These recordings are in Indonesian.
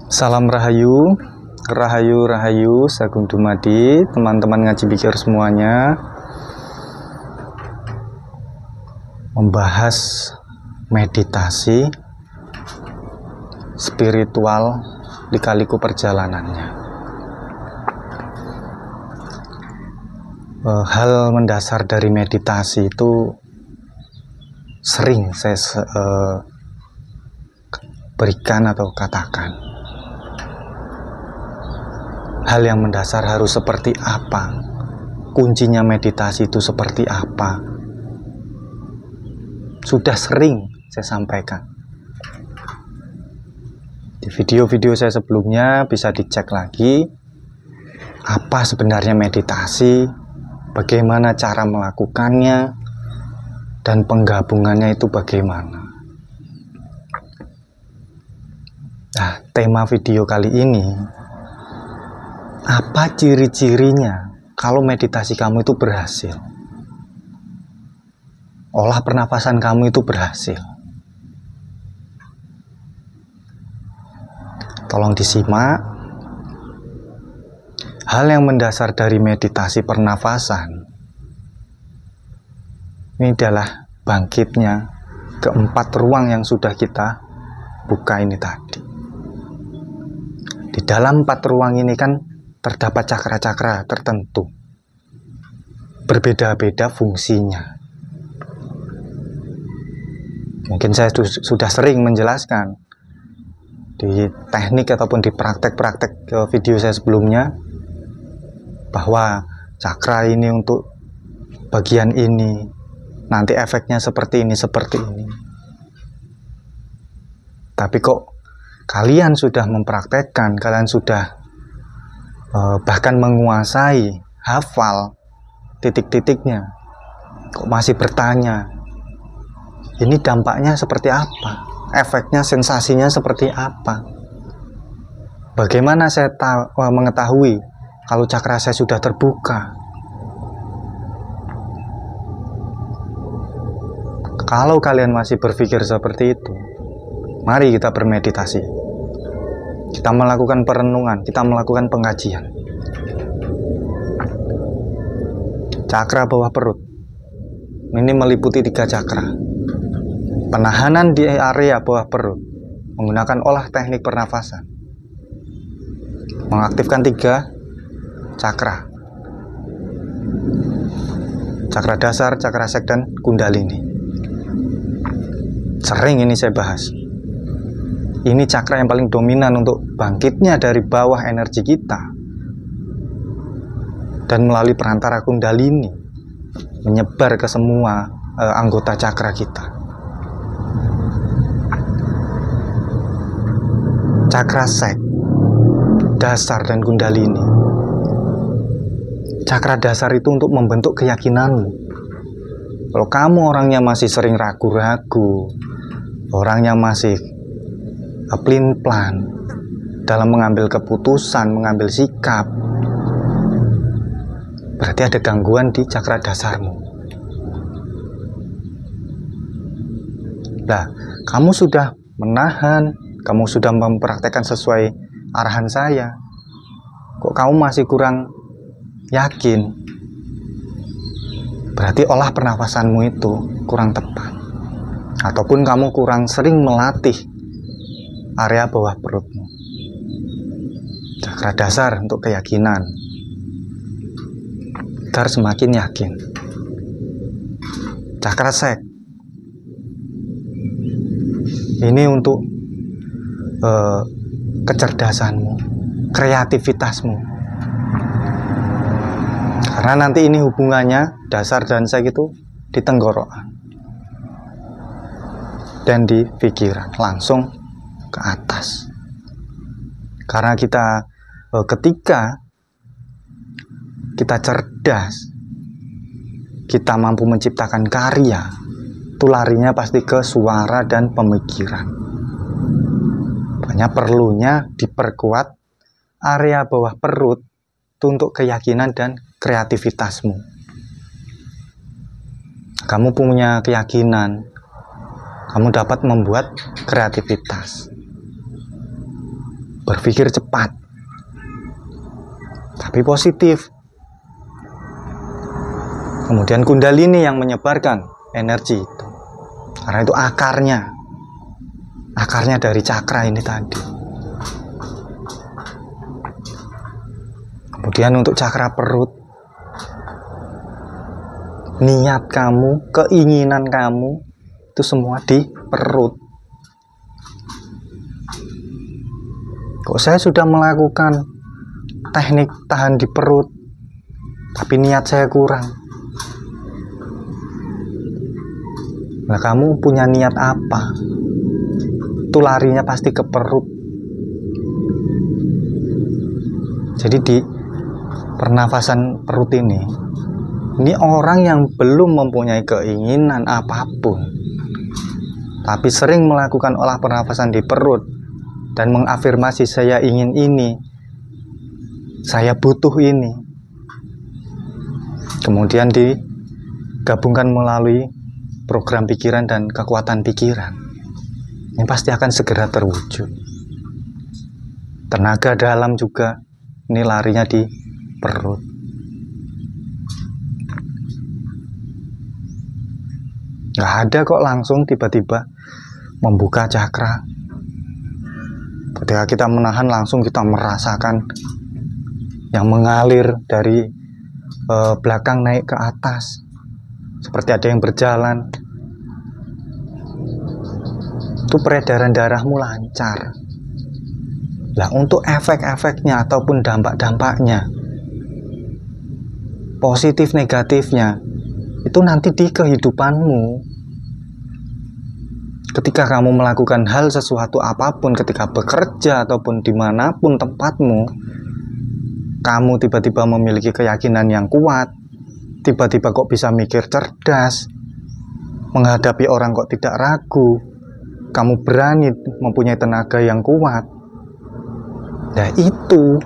Salam Rahayu, Rahayu, Rahayu, Sagung Dumadi, teman-teman ngaji pikir semuanya. Membahas meditasi spiritual lika-liku perjalanannya. Hal mendasar dari meditasi itu sering saya berikan atau katakan. Hal yang mendasar harus seperti apa? Kuncinya meditasi itu seperti apa? Sudah sering saya sampaikan. Di video-video saya sebelumnya bisa dicek lagi. Apa sebenarnya meditasi? Bagaimana cara melakukannya? Dan penggabungannya itu bagaimana? Nah, tema video kali ini, apa ciri-cirinya kalau meditasi kamu itu berhasil? Olah pernafasan kamu itu berhasil. Tolong disimak. Hal yang mendasar dari meditasi pernafasan ini adalah bangkitnya keempat ruang yang sudah kita buka ini tadi. Di dalam 4 ruang ini kan terdapat cakra-cakra tertentu, berbeda-beda fungsinya. Mungkin saya sudah sering menjelaskan di teknik ataupun di praktek-praktek video saya sebelumnya, bahwa cakra ini untuk bagian ini, nanti efeknya seperti ini, seperti ini. Tapi kok kalian sudah mempraktekkan, kalian sudah bahkan menguasai, hafal titik-titiknya, kok masih bertanya, ini dampaknya seperti apa? Efeknya, sensasinya seperti apa? Bagaimana saya mengetahui kalau cakra saya sudah terbuka? Kalau kalian masih berpikir seperti itu, mari kita bermeditasi. Kita melakukan perenungan, kita melakukan pengajian. Cakra bawah perut ini meliputi 3 cakra. Penahanan di area bawah perut menggunakan olah teknik pernafasan, mengaktifkan 3 cakra. Cakra dasar, cakra sek, dan kundalini. Sering ini saya bahas. Ini cakra yang paling dominan untuk bangkitnya dari bawah energi kita, dan melalui perantara kundalini menyebar ke semua anggota cakra kita. Cakra sek, dasar, dan kundalini. Cakra dasar itu untuk membentuk keyakinanmu. Kalau kamu orangnya masih sering ragu-ragu, orangnya masih pelin-pelan dalam mengambil keputusan, mengambil sikap, berarti ada gangguan di cakra dasarmu. Nah, kamu sudah menahan, kamu sudah mempraktekkan sesuai arahan saya, kok kamu masih kurang yakin? Berarti olah pernafasanmu itu kurang tepat, ataupun kamu kurang sering melatih area bawah perutmu. Cakra dasar untuk keyakinan, agar semakin yakin. Cakra sek ini untuk kecerdasanmu, kreativitasmu. Karena nanti ini hubungannya dasar dan sek itu di tenggorokan dan di pikiran, langsung ke atas. Karena kita ketika kita cerdas, kita mampu menciptakan karya, itu larinya pasti ke suara dan pemikiran. Banyak perlunya diperkuat area bawah perut itu untuk keyakinan dan kreativitasmu. Kamu punya keyakinan, kamu dapat membuat kreativitas. berpikir cepat, tapi positif. Kemudian kundalini yang menyebarkan energi itu, karena itu akarnya dari cakra ini tadi. Kemudian untuk cakra perut, niat kamu, keinginan kamu, itu semua di perut. Kok saya sudah melakukan teknik tahan di perut, tapi niat saya kurang. Nah, kamu punya niat apa? Itu larinya pasti ke perut. Jadi di pernafasan perut ini orang yang belum mempunyai keinginan apapun, tapi sering melakukan olah pernafasan di perut dan mengafirmasi saya ingin ini, saya butuh ini. Kemudian digabungkan melalui program pikiran dan kekuatan pikiran, ini pasti akan segera terwujud. Tenaga dalam juga ini larinya di perut. Nggak ada kok langsung tiba-tiba membuka cakra. Ketika kita menahan, langsung kita merasakan yang mengalir dari belakang naik ke atas, seperti ada yang berjalan. Itu peredaran darahmu lancar. Nah, untuk efek-efeknya ataupun dampak-dampaknya, positif negatifnya, itu nanti di kehidupanmu. Ketika kamu melakukan hal sesuatu apapun, ketika bekerja ataupun dimanapun tempatmu, kamu tiba-tiba memiliki keyakinan yang kuat, tiba-tiba kok bisa mikir cerdas, menghadapi orang kok tidak ragu, kamu berani, mempunyai tenaga yang kuat. Nah, itu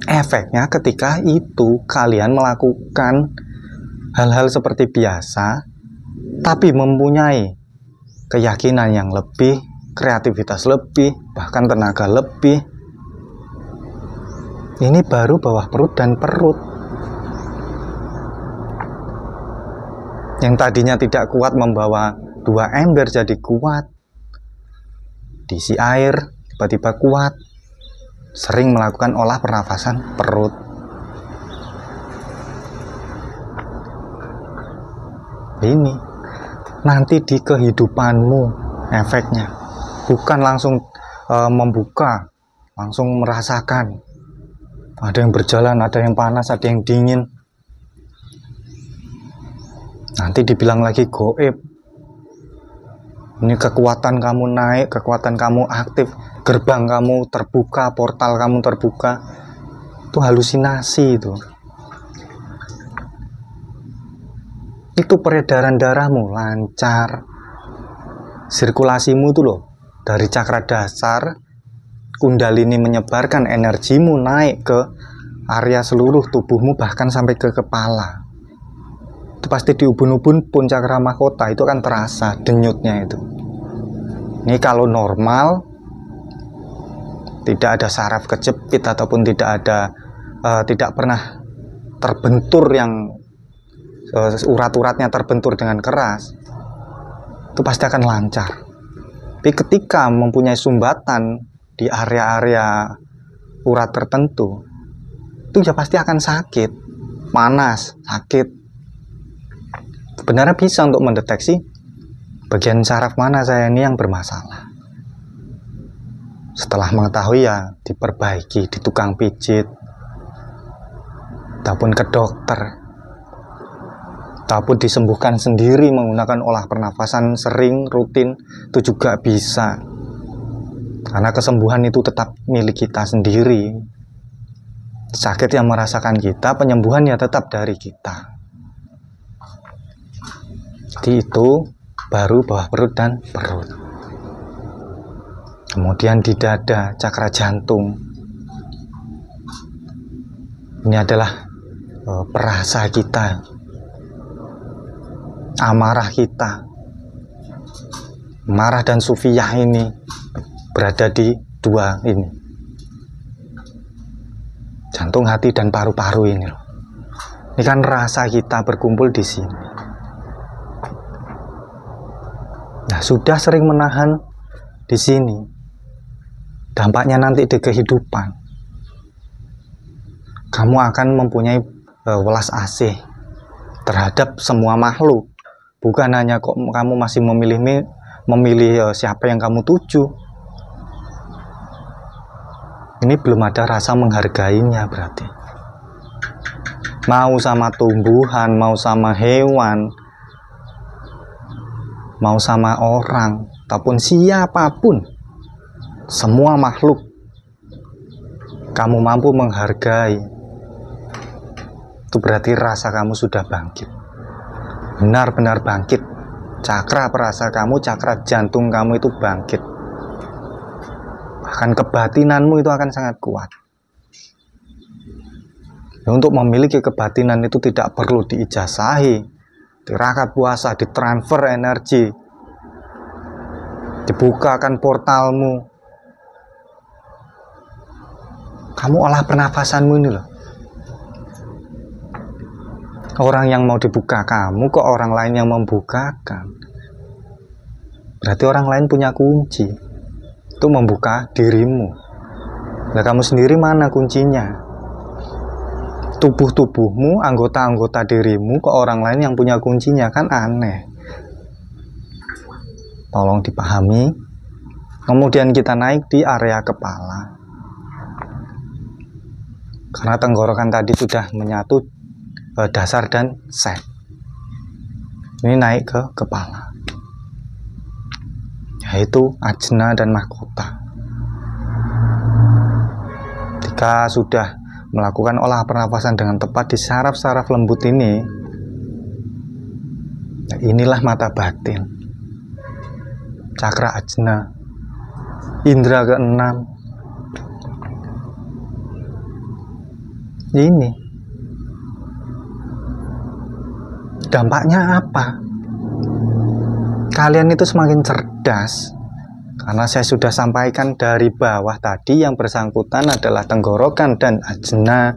efeknya ketika itu kalian melakukan hal-hal seperti biasa, tapi mempunyai keyakinan yang lebih, kreativitas lebih, bahkan tenaga lebih. Ini baru bawah perut dan perut. Yang tadinya tidak kuat membawa 2 ember jadi kuat. Diisi air, tiba-tiba kuat. Sering melakukan olah pernafasan perut. Ini nanti di kehidupanmu efeknya. Bukan langsung membuka, langsung merasakan. Ada yang berjalan, ada yang panas, ada yang dingin. Nanti dibilang lagi goib. Ini kekuatan kamu naik, kekuatan kamu aktif, gerbang kamu terbuka, portal kamu terbuka. Itu halusinasi itu. Itu peredaran darahmu lancar. Sirkulasimu itu loh, dari cakra dasar, kundalini menyebarkan energimu naik ke area seluruh tubuhmu, bahkan sampai ke kepala. Itu pasti di ubun-ubun pun cakra mahkota itu kan terasa denyutnya itu. Ini kalau normal, tidak ada saraf kejepit ataupun tidak pernah terbentur yang urat-uratnya terbentur dengan keras, itu pasti akan lancar. Tapi ketika mempunyai sumbatan di area-area urat tertentu, itu ya pasti akan sakit, panas, sakit. Sebenarnya bisa untuk mendeteksi bagian saraf mana saya ini yang bermasalah. Setelah mengetahui ya diperbaiki, di tukang pijit, ataupun ke dokter, ataupun disembuhkan sendiri menggunakan olah pernafasan sering, rutin, itu juga bisa. Karena kesembuhan itu tetap milik kita sendiri. Sakit yang merasakan kita, penyembuhan ya tetap dari kita. Jadi itu baru bawah perut dan perut. Kemudian di dada, cakra jantung. Ini adalah perasa kita, amarah kita. marah dan sufiyah ini berada di dua ini, jantung, hati, dan paru-paru ini loh. Ini kan rasa kita berkumpul di sini. Nah, sudah sering menahan di sini, dampaknya nanti di kehidupan, kamu akan mempunyai welas asih terhadap semua makhluk. Bukan hanya kok kamu masih memilih siapa yang kamu tuju. Ini belum ada rasa menghargainya berarti. Mau sama tumbuhan, mau sama hewan, mau sama orang, ataupun siapapun, semua makhluk kamu mampu menghargai, itu berarti rasa kamu sudah bangkit, benar-benar bangkit. Cakra perasa kamu, cakra jantung kamu itu bangkit. Bahkan kebatinanmu itu akan sangat kuat. Ya, untuk memiliki kebatinan itu tidak perlu diijazahi, tirakat puasa, ditransfer energi, dibukakan portalmu, kamu olah pernafasanmu ini loh. Orang yang mau dibuka kamu, kok orang lain yang membukakan? Berarti orang lain punya kunci itu membuka dirimu. Nah, kamu sendiri mana kuncinya? Tubuh-tubuhmu, anggota-anggota dirimu, kok orang lain yang punya kuncinya? Kan aneh. Tolong dipahami. Kemudian kita naik di area kepala, karena tenggorokan tadi sudah menyatu dasar dan set. Ini naik ke kepala, yaitu ajna dan mahkota. Jika sudah melakukan olah pernafasan dengan tepat di saraf-saraf lembut ini, nah inilah mata batin, cakra ajna, indera keenam. Ini dampaknya apa? Kalian itu semakin cerdas, karena saya sudah sampaikan dari bawah tadi, yang bersangkutan adalah tenggorokan dan ajna.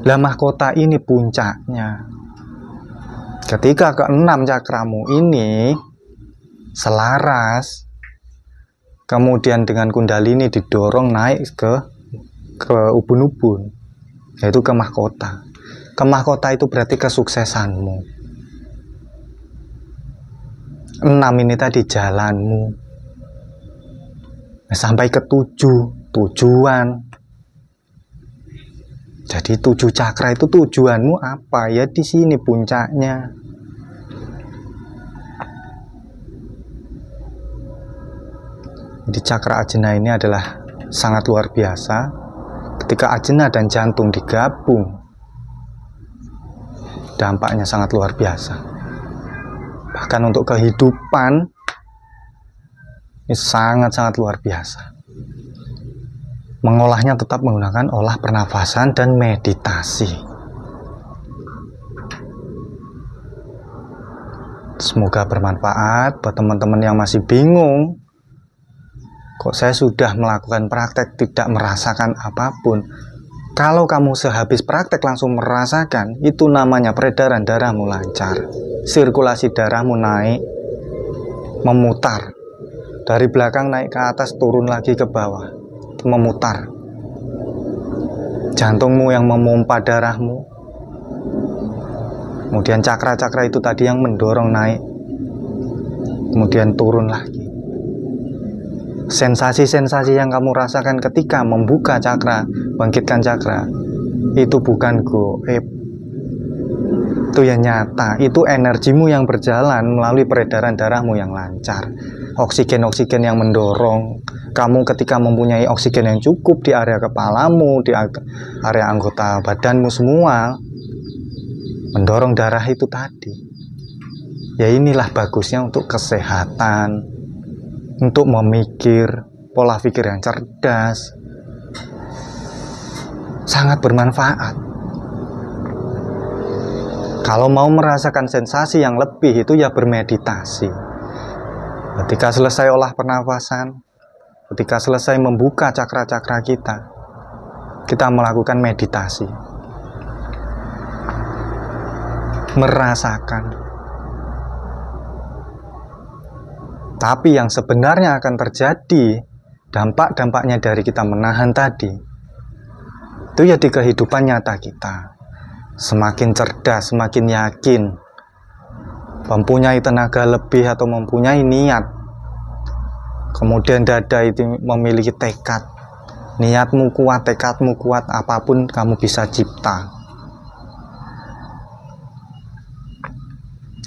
Lah mahkota ini puncaknya. Ketika keenam cakramu ini selaras, kemudian dengan kundalini didorong naik ke ubun-ubun, yaitu ke mahkota. Ke mahkota itu berarti kesuksesanmu. 6 ini tadi jalanmu. Sampai ke 7, tujuan. Jadi 7 cakra itu tujuanmu apa? Ya di sini puncaknya. Jadi cakra ajna ini adalah sangat luar biasa. Ketika ajna dan jantung digabung, dampaknya sangat luar biasa. Bahkan untuk kehidupan ini sangat-sangat luar biasa. Mengolahnya tetap menggunakan olah pernafasan dan meditasi. Semoga bermanfaat buat teman-teman yang masih bingung. Kok saya sudah melakukan praktek tidak merasakan apapun? Kalau kamu sehabis praktek langsung merasakan, itu namanya peredaran darahmu lancar. Sirkulasi darahmu naik, memutar. Dari belakang naik ke atas, turun lagi ke bawah. Memutar. Jantungmu yang memompa darahmu. Kemudian cakra-cakra itu tadi yang mendorong naik. Kemudian turun lagi. Sensasi-sensasi yang kamu rasakan ketika membuka cakra, bangkitkan cakra, itu bukan goib, itu yang nyata. Itu energimu yang berjalan melalui peredaran darahmu yang lancar, oksigen-oksigen yang mendorong kamu. Ketika mempunyai oksigen yang cukup di area kepalamu, di area anggota badanmu semua, mendorong darah itu tadi. Ya inilah bagusnya untuk kesehatan, untuk memikir, pola pikir yang cerdas, sangat bermanfaat. Kalau mau merasakan sensasi yang lebih, itu ya bermeditasi. Ketika selesai olah pernafasan, ketika selesai membuka cakra-cakra kita melakukan meditasi. Merasakan. Tapi yang sebenarnya akan terjadi, dampak-dampaknya dari kita menahan tadi, itu ya di kehidupan nyata kita. Semakin cerdas, semakin yakin, mempunyai tenaga lebih atau mempunyai niat. Kemudian dada itu memiliki tekad. Niatmu kuat, tekadmu kuat, apapun kamu bisa cipta.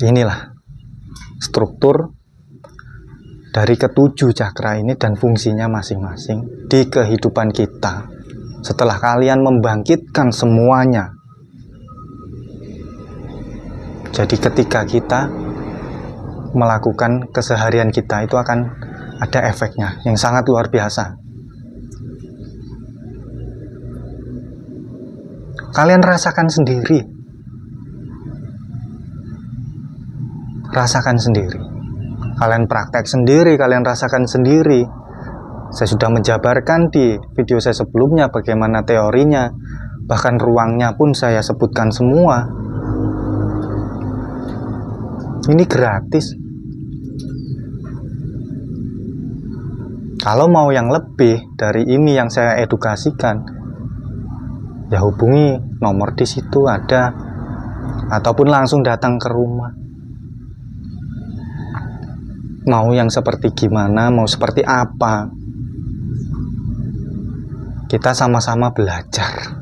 Inilah struktur dari ketujuh cakra ini dan fungsinya masing-masing di kehidupan kita. Setelah kalian membangkitkan semuanya, jadi ketika kita melakukan keseharian kita itu akan ada efeknya yang sangat luar biasa. Kalian rasakan sendiri. Rasakan sendiri. Kalian praktek sendiri, kalian rasakan sendiri. Saya sudah menjabarkan di video saya sebelumnya bagaimana teorinya. Bahkan ruangnya pun saya sebutkan semua. Ini gratis. Kalau mau yang lebih dari ini yang saya edukasikan, ya hubungi nomor di situ ada, ataupun langsung datang ke rumah. Mau yang seperti gimana, mau seperti apa, kita sama-sama belajar.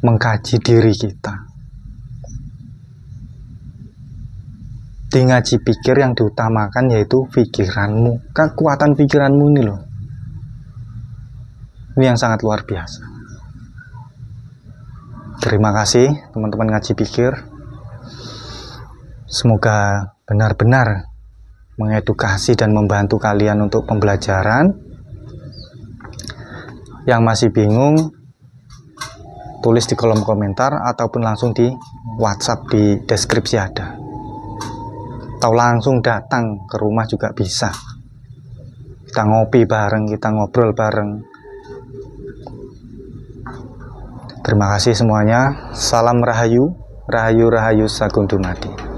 Mengkaji diri kita. Di ngaji pikir yang diutamakan yaitu pikiranmu, kekuatan pikiranmu ini loh. Ini yang sangat luar biasa. Terima kasih teman-teman ngaji pikir. Semoga benar-benar mengedukasi dan membantu kalian untuk pembelajaran. Yang masih bingung, tulis di kolom komentar ataupun langsung di WhatsApp di deskripsi ada. Atau langsung datang ke rumah juga bisa. Kita ngopi bareng, kita ngobrol bareng. Terima kasih semuanya. Salam Rahayu, Rahayu Rahayu Sagung Dumadi.